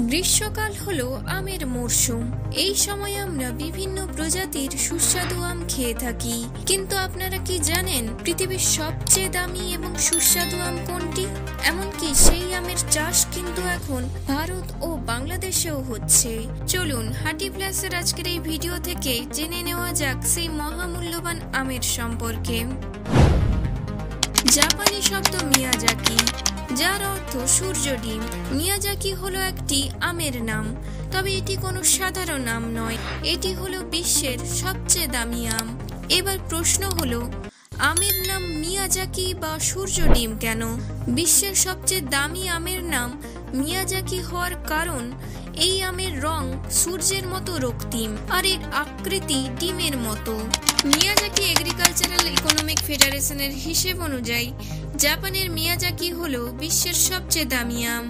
গ্রীষ্মকাল হলো আমের মরশুম। এই সময় আমরা বিভিন্ন প্রজাতির সুস্বাদু আম খেয়ে থাকি, কিন্তু আপনারা কি জানেন পৃথিবীর সবচেয়ে দামি এবং সুস্বাদু আম কোনটি? এমনকি সেই আমের চাষ কিন্তু এখন ভারত ও বাংলাদেশেও হচ্ছে। চলুন হাটি প্লাসের আজকের এই ভিডিও থেকে জেনে নেওয়া যাক সেই মহামূল্যবান আমের সম্পর্কে। জাপানি শব্দ মিয়াজাকি, যার অর্থ সূর্য ডিম। মিয়াজাকি হলো একটি আমের নাম, তবে এটি কোনো সাধারণ আম নয়, এটি হলো বিশ্বের সবচেয়ে দামি আম। এবার প্রশ্ন হলো, আমের নাম মিয়াজাকি বা সূর্য ডিম কেন? বিশ্বের সবচেয়ে দামি আমের নাম মিয়াজাকি হওয়ার কারণ এই আমের রং সূর্যের মতো রক্তিম আর এর আকৃতি ডিমের মতো। মিয়াজাকি এগ্রিকালচারাল ইকোনমিক ফেডারেশনের হিসেব অনুযায়ী জাপানের মিয়াজাকি হলো বিশ্বের সবচেয়ে দামি আম।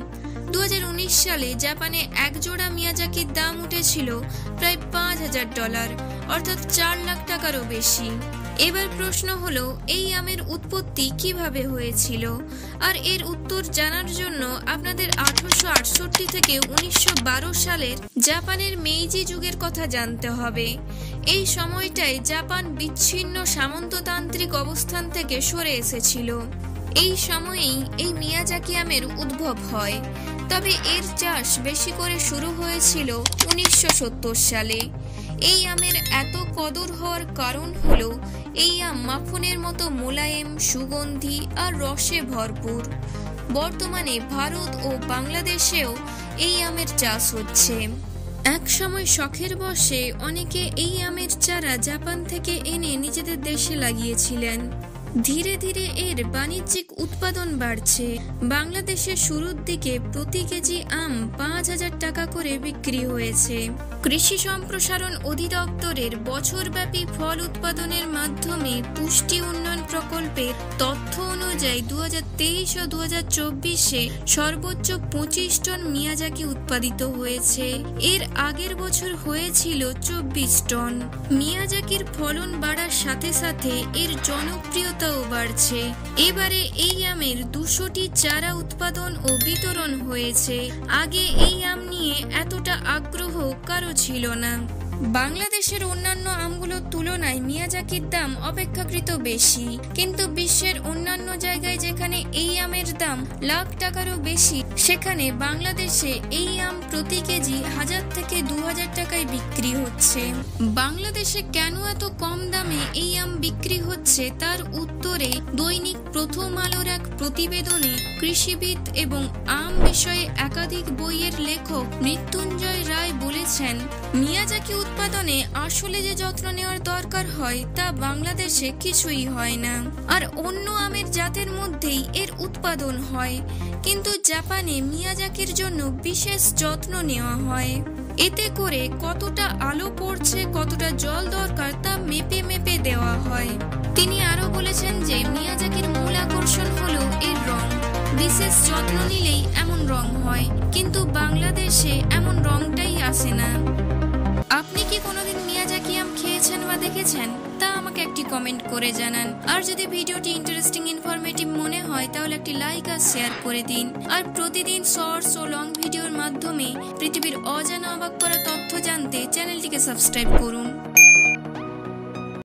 2019 সালে জাপানে এক জোড়া মিয়াজাকির দাম উঠেছিল প্রায় $5,000, অর্থাৎ 4 লাখ টাকারও বেশি। এবার প্রশ্ন হলো, এই আমের উৎপত্তি কিভাবে হয়েছিল? আর এর উত্তর জানার জন্য আপনাদের 1868 থেকে 1912 সালের জাপানের মেইজি যুগের কথা জানতে হবে। এই সময়টায় জাপান বিচ্ছিন্ন সামন্ততান্ত্রিক অবস্থান থেকে সরে এসেছিল। এই সময়েই এই মিয়াজাকি আমের উদ্ভব হয়, তবে এর চাষ বেশি করে শুরু হয়েছিল 1970 সালে। এই আমের এত কদর হওয়ার কারণ হলো এই আম মাখনের মতো মোলায়েম, সুগন্ধি আর রসে ভরপুর। বর্তমানে ভারত ও বাংলাদেশেও এই আমের চাষ হচ্ছে। এক সময় শখের বশে অনেকে এই আমের চারা জাপান থেকে এনে নিজেদের দেশে লাগিয়েছিলেন। ধীরে ধীরে এর বাণিজ্যিক উৎপাদন বাড়ছে। বাংলাদেশে শুরুর দিকে প্রতি কেজি আম 5,000 টাকা করে বিক্রি হয়েছে। কৃষি সম্প্রসারণ অধিদপ্তরের বছরব্যাপী ফল উৎপাদনের মাধ্যমে পুষ্টি উন্নয়ন প্রকল্পের তথ্য অনুযায়ী 2023 ও 2024-এ সর্বোচ্চ 25 টন মিয়াজাকি উৎপাদিত হয়েছে। এর আগের বছর হয়েছিল 24 টন। মিয়াজাকির ফলন বাড়ার সাথে সাথে এর জনপ্রিয়তাও বাড়ছে। এবারে এই আমের 200টি চারা উৎপাদন ও বিতরণ হয়েছে। আগে এই আম নিয়ে এতটা আগ্রহ কারো ছিল না। বাংলাদেশের অন্যান্য আমগুলোর তুলনায় মিয়াজাকির দাম অপেক্ষাকৃত বেশি, কিন্তু বিশ্বের অন্যান্য জায়গায় যেখানে এই আমের দাম লাখ টাকারও বেশি, সেখানে বাংলাদেশে এই আম প্রতি কেজি 1000 থেকে 2000 টাকায় বিক্রি হচ্ছে। বাংলাদেশে কেন এত কম দামে এই আম বিক্রি হচ্ছে তার উত্তরে দৈনিক প্রথম আলোর এক প্রতিবেদনে কৃষিবিদ এবং আম বিষয়ে একাধিক বইয়ের লেখক মৃত্যুঞ্জয় রায় বলেছেন, মিয়াজাকি উৎপাদনে আসলে যে যত্ন নেওয়ার দরকার হয় তা বাংলাদেশে কিছুই হয় না। আর অন্য আমের জাতের মধ্যেই এর উৎপাদন হয়, কিন্তু জাপানে মিয়াজাকির জন্য বিশেষ যত্ন নেওয়া হয়। এতে করে কতটা আলো পড়ছে, কতটা জল দরকার তা মেপে মেপে দেওয়া হয়। তিনি আরো বলেছেন যে মিয়াজাকির মূল আকর্ষণ হলো এর রং। বিশেষ যত্ন নিলেই এমন রং হয়, কিন্তু বাংলাদেশে এমন রংটাই আসে না। আপনি কি কোনোদিন মিয়াজাকি আম খেয়েছেন বা দেখেছেন? তা আমাকে একটি কমেন্ট করে জানান। আর যদি ভিডিওটি ইন্টারেস্টিং, ইনফরমেটিভ মনে হয় তাহলে একটি লাইক আর শেয়ার করে দিন। আর প্রতিদিন শর্টস ও লং ভিডিওর মাধ্যমে পৃথিবীর অজানা অবাক করা তথ্য জানতে চ্যানেলটিকে সাবস্ক্রাইব করুন।